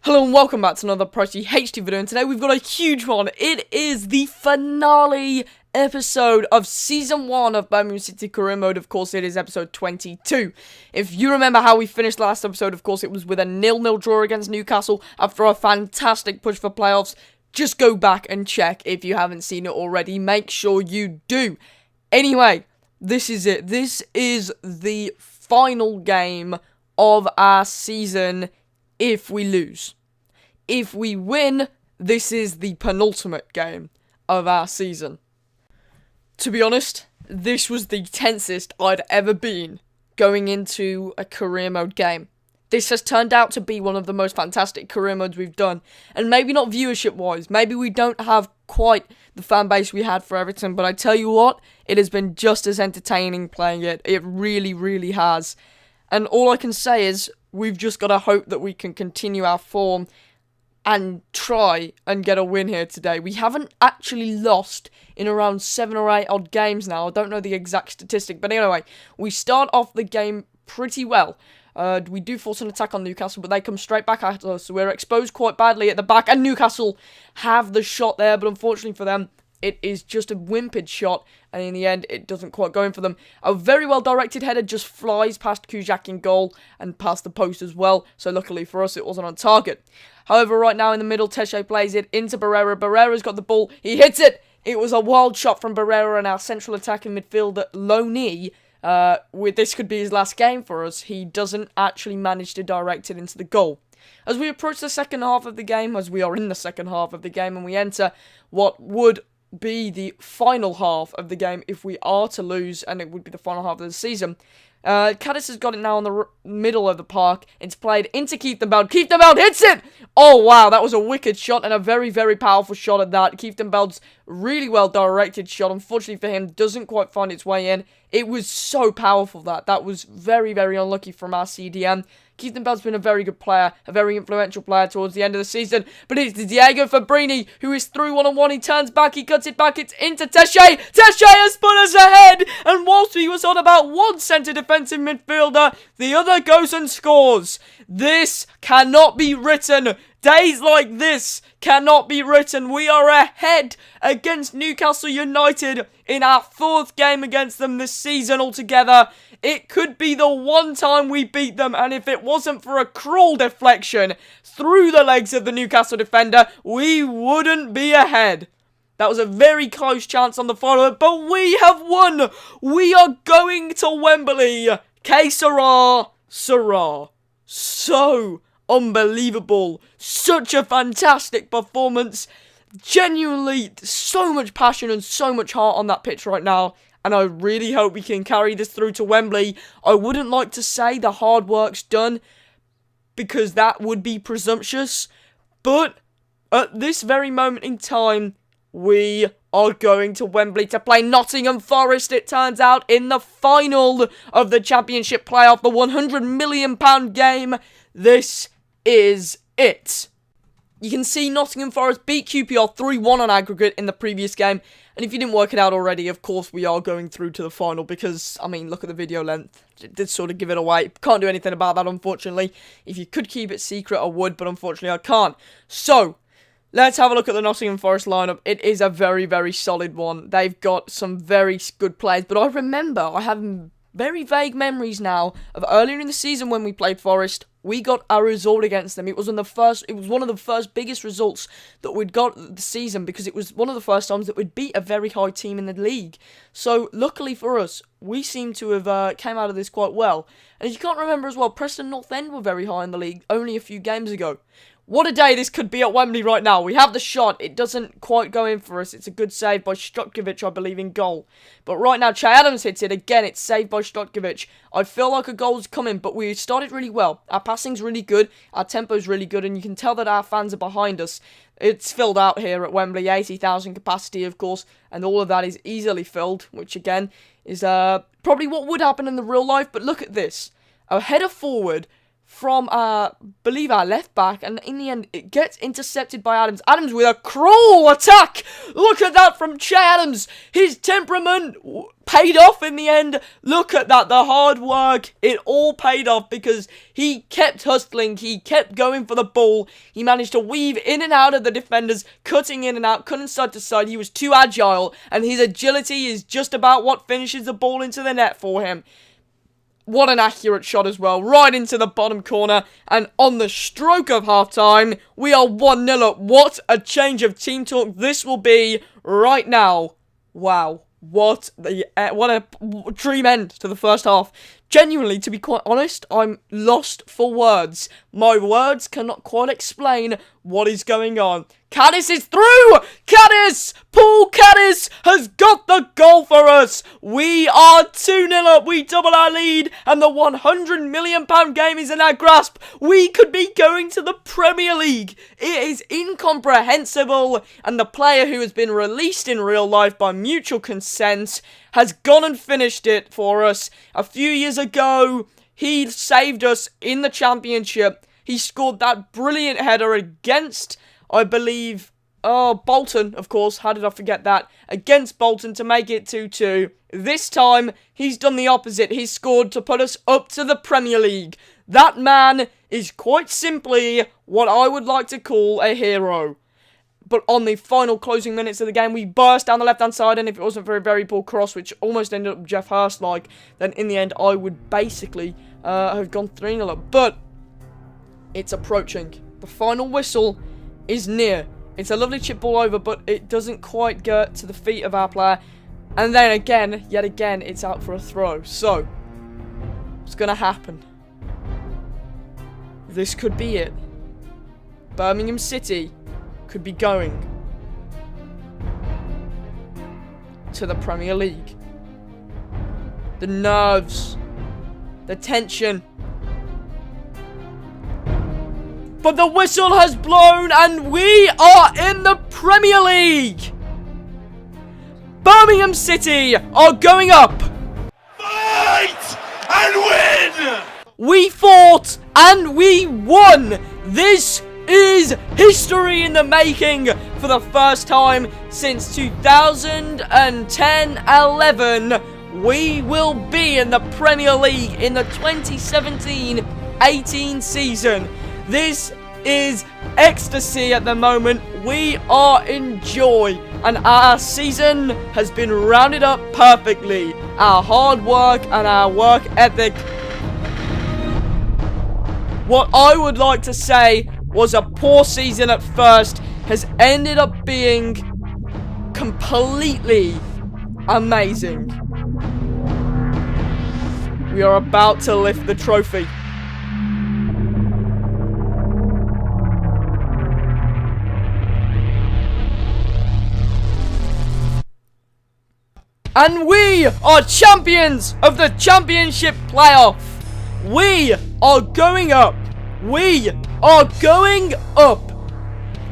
Hello and welcome back to another Pricey HD video, and today we've got a huge one. It is the finale episode of Season 1 of Birmingham City Career Mode. Of course, it is episode 22. If you remember how we finished last episode, of course, it was with a 0-0 draw against Newcastle after a fantastic push for playoffs. Just go back and check if you haven't seen it already. Make sure you do. Anyway, this is it. This is the final game of our season. If we lose. If we win, this is the penultimate game of our season. To be honest, this was the tensest I'd ever been going into a career mode game. This has turned out to be one of the most fantastic career modes we've done. And maybe not viewership wise, maybe we don't have quite the fan base we had for Everton, but I tell you what, it has been just as entertaining playing it. It really, really has. And all I can say is, we've just got to hope that we can continue our form and try and get a win here today. We haven't actually lost in around 7 or 8 odd games now. I don't know the exact statistic, but anyway, we start off the game pretty well. We do force an attack on Newcastle, but they come straight back at us. We're exposed quite badly at the back, and Newcastle have the shot there, but unfortunately for them, it is just a whimpered shot, and in the end, it doesn't quite go in for them. A very well-directed header just flies past Kujak in goal and past the post as well, so luckily for us, it wasn't on target. However, right now in the middle, Tesche plays it into Barrera. Barrera's got the ball. He hits it! It was a wild shot from Barrera, and our central attacking midfielder, Loney, this could be his last game for us. He doesn't actually manage to direct it into the goal. As we approach the second half of the game, as we are in the second half of the game, and we enter what would be the final half of the game if we are to lose, and it would be the final half of the season. Cadiz has got it now on the middle of the park. It's played into Kieftenbeld. Kieftenbeld hits it! Oh, wow, that was a wicked shot, and a very, very powerful shot at that. Kieftenbeld's really well-directed shot, unfortunately for him, doesn't quite find its way in. It was so powerful, that was very, very unlucky from our CDM. Kieftenbeld's been a very good player, a very influential player towards the end of the season, but it's Diego Fabrini who is through one-on-one. He turns back, he cuts it back, it's into Tesche. Tesche has put us ahead, and whilst he was on about one centre defensive midfielder, the other goes and scores. This cannot be written. Days like this cannot be written. We are ahead against Newcastle United in our 4th game against them this season altogether. It could be the one time we beat them, and if it wasn't for a cruel deflection through the legs of the Newcastle defender, we wouldn't be ahead. That was a very close chance on the final, but we have won. We are going to Wembley. Que sera, sera. So unbelievable. Such a fantastic performance. Genuinely, so much passion and so much heart on that pitch right now. And I really hope we can carry this through to Wembley. I wouldn't like to say the hard work's done, because that would be presumptuous. But at this very moment in time, we are going to Wembley to play Nottingham Forest, it turns out, in the final of the Championship playoff, the £100 million game. This is it. You can see Nottingham Forest beat QPR 3-1 on aggregate in the previous game. And if you didn't work it out already, of course, we are going through to the final because, I mean, look at the video length. It did sort of give it away. Can't do anything about that, unfortunately. If you could keep it secret, I would, but unfortunately, I can't. So, let's have a look at the Nottingham Forest lineup. It is a very, very solid one. They've got some very good players, but I remember, I have very vague memories now of earlier in the season when we played Forest. We got a result against them. It was one of the first biggest results that we'd got the season, because it was one of the first times that we'd beat a very high team in the league. So, luckily for us, we seem to have came out of this quite well. And if you can't remember as well, Preston North End were very high in the league only a few games ago. What a day this could be at Wembley right now. We have the shot. It doesn't quite go in for us. It's a good save by Stotkovic, I believe, in goal. But right now, Che Adams hits it. Again, it's saved by Stotkovic. I feel like a goal's coming, but we started really well. Our passing's really good. Our tempo's really good, and you can tell that our fans are behind us. It's filled out here at Wembley, 80,000 capacity, of course, and all of that is easily filled, which, again, is probably what would happen in the real life. But look at this. A header forward from, believe our left back, and in the end, it gets intercepted by Adams. Adams with a cruel attack! Look at that from Che Adams! His temperament paid off in the end. Look at that, the hard work, it all paid off because he kept hustling, he kept going for the ball, he managed to weave in and out of the defenders, cutting in and out, cutting side to side. He was too agile, and his agility is just about what finishes the ball into the net for him. What an accurate shot as well, right into the bottom corner, and on the stroke of half-time, we are 1-0 up. What a change of team talk this will be right now. Wow, what a dream end to the first half. Genuinely, to be quite honest, I'm lost for words. My words cannot quite explain what is going on. Caddis is through! Caddis! Paul Caddis has got the goal for us! We are 2-0 up, we double our lead, and the £100 million game is in our grasp. We could be going to the Premier League. It is incomprehensible, and the player who has been released in real life by mutual consent has gone and finished it for us. A few years ago, he saved us in the Championship. He scored that brilliant header against, I believe, Bolton, of course. How did I forget that? Against Bolton to make it 2-2. This time, he's done the opposite. He's scored to put us up to the Premier League. That man is quite simply what I would like to call a hero. But on the final closing minutes of the game, we burst down the left-hand side, and if it wasn't for a very poor cross, which almost ended up Jeff Hurst-like, then in the end, I would basically have gone 3-0 up. But it's approaching. The final whistle is near. It's a lovely chip ball over, but it doesn't quite get to the feet of our player. And then again, yet again, it's out for a throw. So, what's going to happen? This could be it. Birmingham City could be going to the Premier League. The nerves, the tension. But the whistle has blown and we are in the Premier League. Birmingham City are going up. Fight and win! We fought and we won. This is history in the making for the first time since 2010-11. We will be in the Premier League in the 2017-18 season. This is ecstasy at the moment. We are in joy, and our season has been rounded up perfectly. Our hard work and our work ethic. What I would like to say was a poor season at first has ended up being completely amazing. We are about to lift the trophy. And we are champions of the Championship playoff. We are going up. We are going up.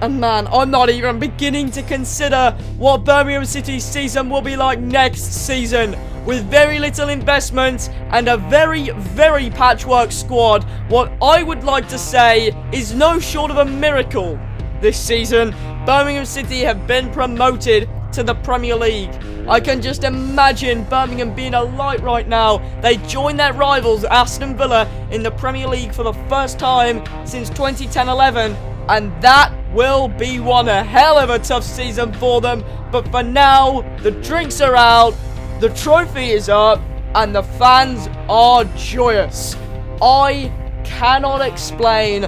And man, I'm not even beginning to consider what Birmingham City's season will be like next season. With very little investment and a very, very patchwork squad, what I would like to say is no short of a miracle. This season, Birmingham City have been promoted to the Premier League. I can just imagine Birmingham being alight right now. They join their rivals Aston Villa in the Premier League for the first time since 2010-11, and that will be one hell of a tough season for them. But for now, the drinks are out, the trophy is up, and the fans are joyous. I cannot explain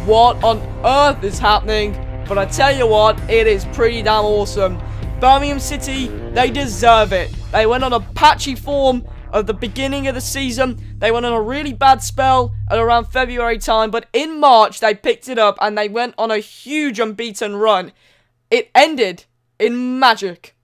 what on earth is happening, but I tell you what, it is pretty damn awesome. Birmingham City, they deserve it. They went on a patchy form at the beginning of the season. They went on a really bad spell at around February time, but in March they picked it up and they went on a huge unbeaten run. It ended in magic.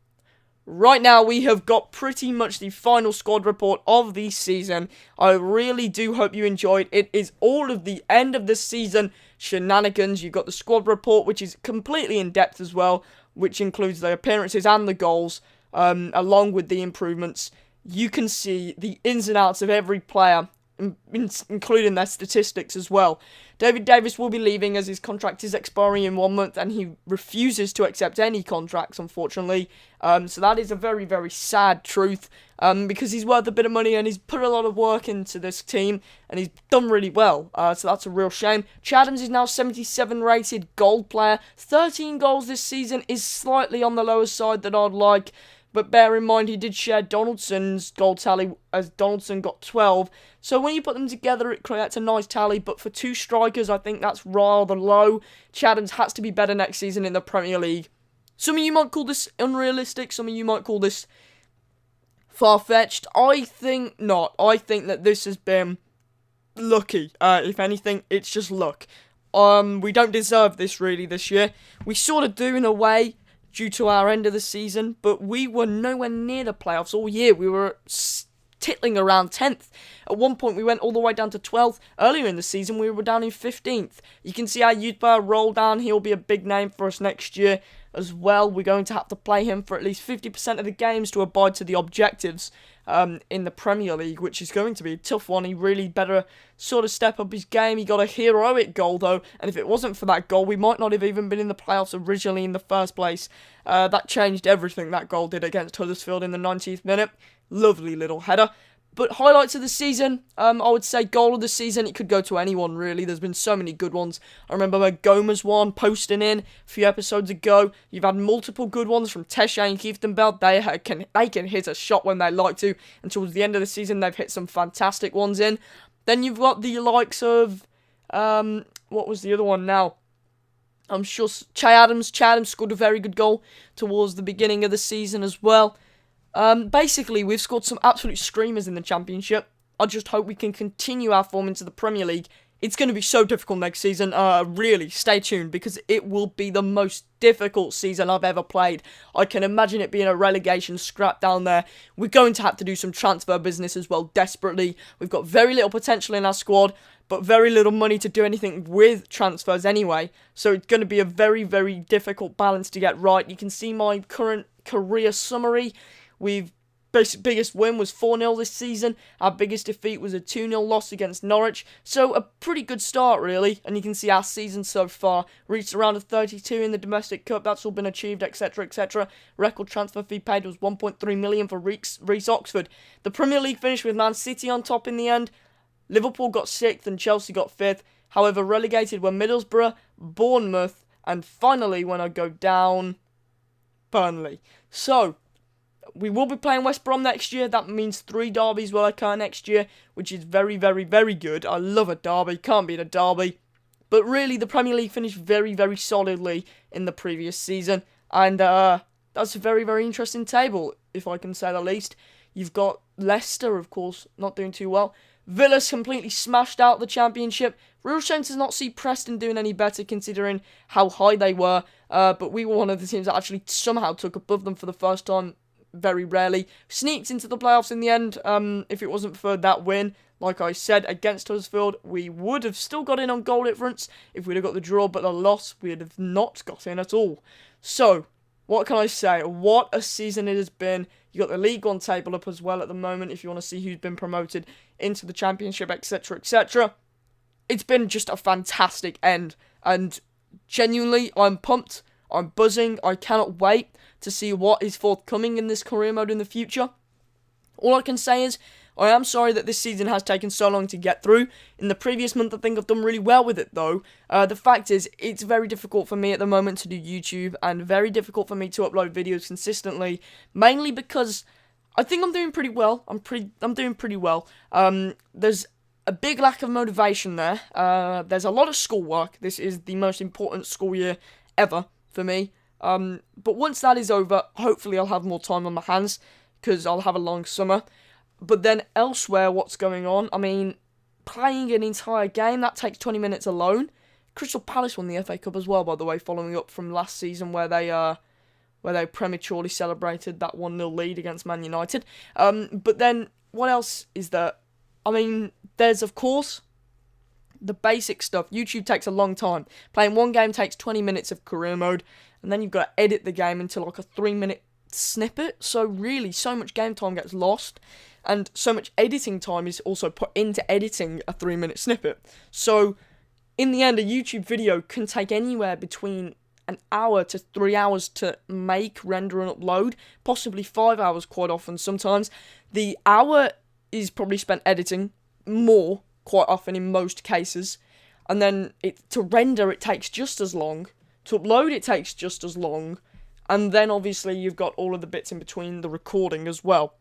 Right now we have got pretty much the final squad report of the season. I really do hope you enjoyed. It is all of the end of the season shenanigans. You've got the squad report, which is completely in depth as well, which includes the appearances and the goals, along with the improvements. You can see the ins and outs of every player including their statistics as well. David Davis will be leaving as his contract is expiring in 1 month, and he refuses to accept any contracts, unfortunately. So that is a very, very sad truth, because he's worth a bit of money and he's put a lot of work into this team, and he's done really well. So that's a real shame. Adams is now 77 rated gold player. 13 goals this season is slightly on the lower side than I'd like. But bear in mind, he did share Donaldson's goal tally, as Donaldson got 12. So when you put them together, it creates a nice tally. But for two strikers, I think that's rather low. Adams has to be better next season in the Premier League. Some of you might call this unrealistic. Some of you might call this far-fetched. I think not. I think that this has been lucky. If anything, it's just luck. We don't deserve this, really, this year. We sort of do, in a way, due to our end of the season, but we were nowhere near the playoffs all year. We were tittling around 10th. At one point, we went all the way down to 12th. Earlier in the season, we were down in 15th. You can see our youth player roll down. He'll be a big name for us next year as well. We're going to have to play him for at least 50% of the games to abide to the objectives in the Premier League, which is going to be a tough one. He really better sort of step up his game. He got a heroic goal, though, and if it wasn't for that goal, we might not have even been in the playoffs originally in the first place. That changed everything, that goal did, against Huddersfield in the 90th minute. Lovely little header. But highlights of the season, I would say goal of the season, it could go to anyone, really. There's been so many good ones. I remember where Gomez won, posting in a few episodes ago. You've had multiple good ones from Tesha and Keithton Bell. They can hit a shot when they like to. And towards the end of the season, they've hit some fantastic ones in. Then you've got the likes of, what was the other one now? I'm sure Che Adams scored a very good goal towards the beginning of the season as well. Basically, we've scored some absolute screamers in the Championship. I just hope we can continue our form into the Premier League. It's going to be so difficult next season. Really, stay tuned, because it will be the most difficult season I've ever played. I can imagine it being a relegation scrap down there. We're going to have to do some transfer business as well, desperately. We've got very little potential in our squad, but very little money to do anything with transfers anyway. So it's going to be a very, very difficult balance to get right. You can see my current career summary. Biggest win was 4-0 this season. Our biggest defeat was a 2-0 loss against Norwich. So a pretty good start, really. And you can see our season so far. Reached around a 32 in the domestic cup. That's all been achieved, etc, etc. Record transfer fee paid was 1.3 million for Reece Oxford. The Premier League finished with Man City on top in the end. Liverpool got 6th and Chelsea got 5th. However, relegated were Middlesbrough, Bournemouth, and finally, when I go down, Burnley. So we will be playing West Brom next year. That means 3 derbies will occur next year, which is very, very, very good. I love a derby. Can't beat a derby. But really, the Premier League finished very, very solidly in the previous season. And that's a very, very interesting table, if I can say the least. You've got Leicester, of course, not doing too well. Villa's completely smashed out the Championship. Real shame to not see Preston doing any better, considering how high they were. But we were one of the teams that actually somehow took above them for the first time. Very rarely. Sneaked into the playoffs in the end. If it wasn't for that win, like I said, against Huddersfield, we would have still got in on goal difference if we'd have got the draw, but the loss, we'd have not got in at all. So, what can I say? What a season it has been. You got the League One table up as well at the moment, if you want to see who's been promoted into the Championship, etc, etc. It's been just a fantastic end, and genuinely, I'm pumped. I'm buzzing. I cannot wait to see what is forthcoming in this career mode in the future. All I can say is, I am sorry that this season has taken so long to get through. In the previous month, I think I've done really well with it, though. The fact is, it's very difficult for me at the moment to do YouTube, and very difficult for me to upload videos consistently, mainly because I think I'm doing pretty well. I'm doing pretty well. There's a big lack of motivation there. There's a lot of schoolwork. This is the most important school year ever for me. But once that is over, hopefully I'll have more time on my hands, because I'll have a long summer. But then elsewhere, what's going on? I mean, playing an entire game, that takes 20 minutes alone. Crystal Palace won the FA Cup as well, by the way, following up from last season where they prematurely celebrated that 1-0 lead against Man United. But then, what else is there? I mean, there's, of course, the basic stuff. YouTube takes a long time. Playing one game takes 20 minutes of career mode, and then you've got to edit the game into like a 3-minute snippet. So really, so much game time gets lost. and so much editing time is also put into editing a 3-minute snippet. So, in the end, a YouTube video can take anywhere between an hour to 3 hours to make, render, and upload, possibly 5 hours quite often. Sometimes the hour is probably spent editing, more quite often in most cases, and then to render it takes just as long, to upload it takes just as long, and then obviously you've got all of the bits in between the recording as well.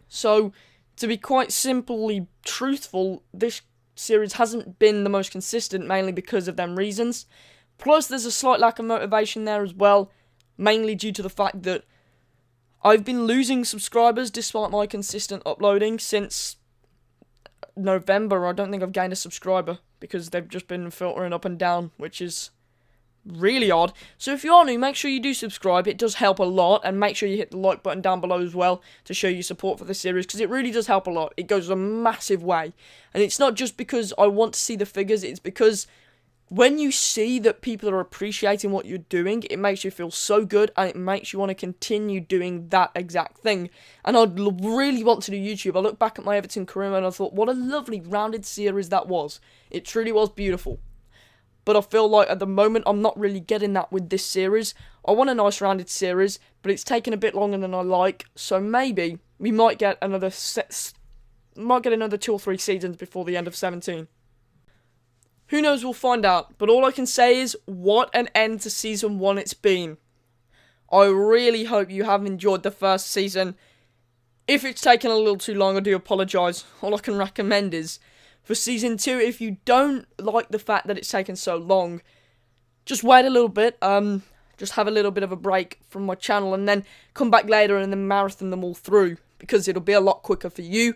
So to be quite simply truthful, this series hasn't been the most consistent, mainly because of them reasons. Plus, there's a slight lack of motivation there as well, mainly due to the fact that I've been losing subscribers despite my consistent uploading since November. I don't think I've gained a subscriber because they've just been filtering up and down, which is really odd. So if you are new, make sure you do subscribe. It does help a lot, and make sure you hit the like button down below as well to show your support for the series, because it really does help a lot. It goes a massive way, and it's not just because I want to see the figures, it's because when you see that people are appreciating what you're doing, it makes you feel so good, and it makes you want to continue doing that exact thing. And I'd really want to do YouTube. I look back at my Everton career and I thought, what a lovely rounded series that was. It truly was beautiful. But I feel like at the moment I'm not really getting that with this series. I want a nice rounded series, but it's taken a bit longer than I like. So maybe we might get another 2 or 3 seasons before the end of 17. Who knows, we'll find out, but all I can say is, what an end to Season 1 it's been. I really hope you have enjoyed the first season. If it's taken a little too long, I do apologise. All I can recommend is, for Season 2, if you don't like the fact that it's taken so long, just wait a little bit, just have a little bit of a break from my channel, and then come back later and then marathon them all through, because it'll be a lot quicker for you.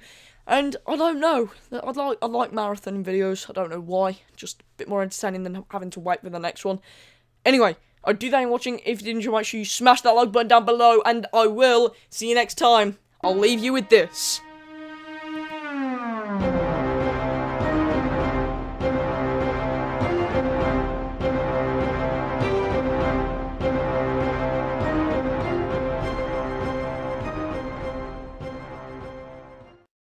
And I don't know, I like marathoning videos, I don't know why, just a bit more entertaining than having to wait for the next one. Anyway, I do thank you for watching. If you did enjoy, make sure you smash that like button down below, and I will see you next time. I'll leave you with this.